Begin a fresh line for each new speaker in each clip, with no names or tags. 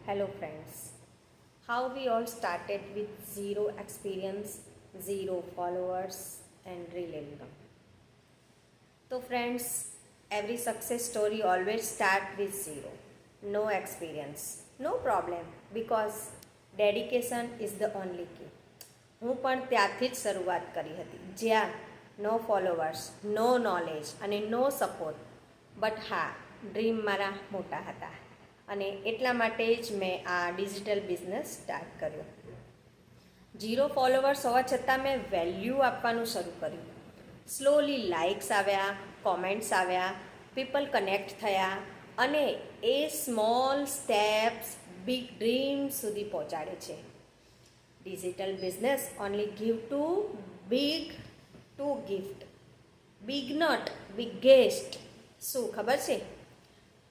Hello friends. How we all started with zero experience, zero followers and real income. So friends, every success story always start with zero. No experience. No problem because dedication is the only key. હું પણ ત્યાંથી જ શરૂઆત કરી હતી જ્યાં નો followers નો knowledge અને નો support but હા ડ્રીમ મારા મોટા હતા અને એટલા માટે જ મેં આ ડિજિટલ બિઝનેસ સ્ટાર્ટ કર્યો. ઝીરો ફોલોવર્સ હોવા છતાં મેં વેલ્યુ આપવાનું શરૂ કર્યું. સ્લોલી લાઇક્સ આવ્યા, કોમેન્ટ્સ આવ્યા, પીપલ કનેક્ટ થયા અને એ સ્મોલ સ્ટેપ્સ બિગ ડ્રીમ સુધી પહોંચાડે છે. Digital business only give to big to gift. Big not, biggest. શું ખબર છે?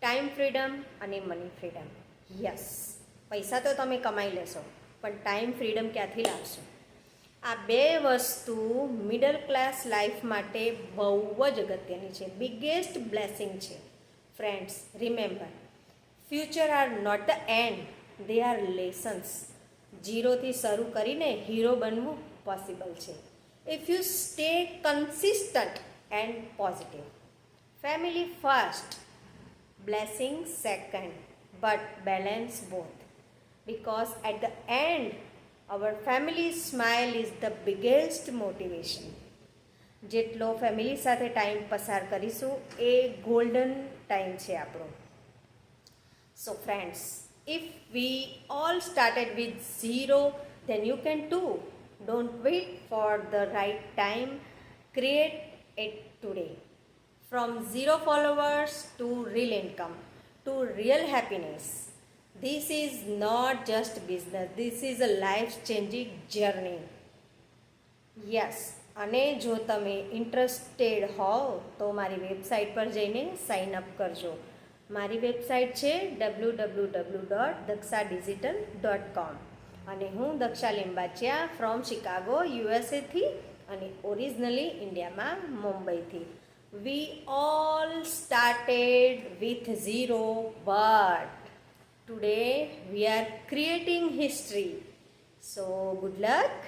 ટાઈમ ફ્રીડમ અને મની ફ્રીડમ. યસ, પૈસા તો તમે કમાઈ લેશો પણ ટાઈમ ફ્રીડમ ક્યાંથી લાવશો? આ બે વસ્તુ મિડલ ક્લાસ લાઈફ માટે બહુ જ અગત્યની છે. બિગેસ્ટ બ્લેસિંગ છે. Friends, remember, future are not the end, they are lessons. ઝીરોથી શરૂ કરીને હીરો બનવું પોસિબલ છે if you stay consistent and positive. Family first, blessing second, but balance both because at the end our family smile is the biggest motivation. જેટલો family સાથે time પસાર કરીશું એ ગોલ્ડન ટાઈમ છે આપણો. So friends, if we all started with zero, then you can too. Don't wait for the right time. Create it today. From zero followers to real income, to real happiness. This is not just business. This is a life-changing journey. Yes. અને જો તમે interested હોવ તો મારી website પર જઈને sign up કરજો. મારી વેબસાઇટ છે www.dakshadigital.com અને હું દક્ષા લિંબાચિયા ફ્રોમ શિકાગો યુએસએથી અને ઓરિજિનલી ઇન્ડિયામાં મુંબઈથી. We all started with zero but today we are creating history. So good luck.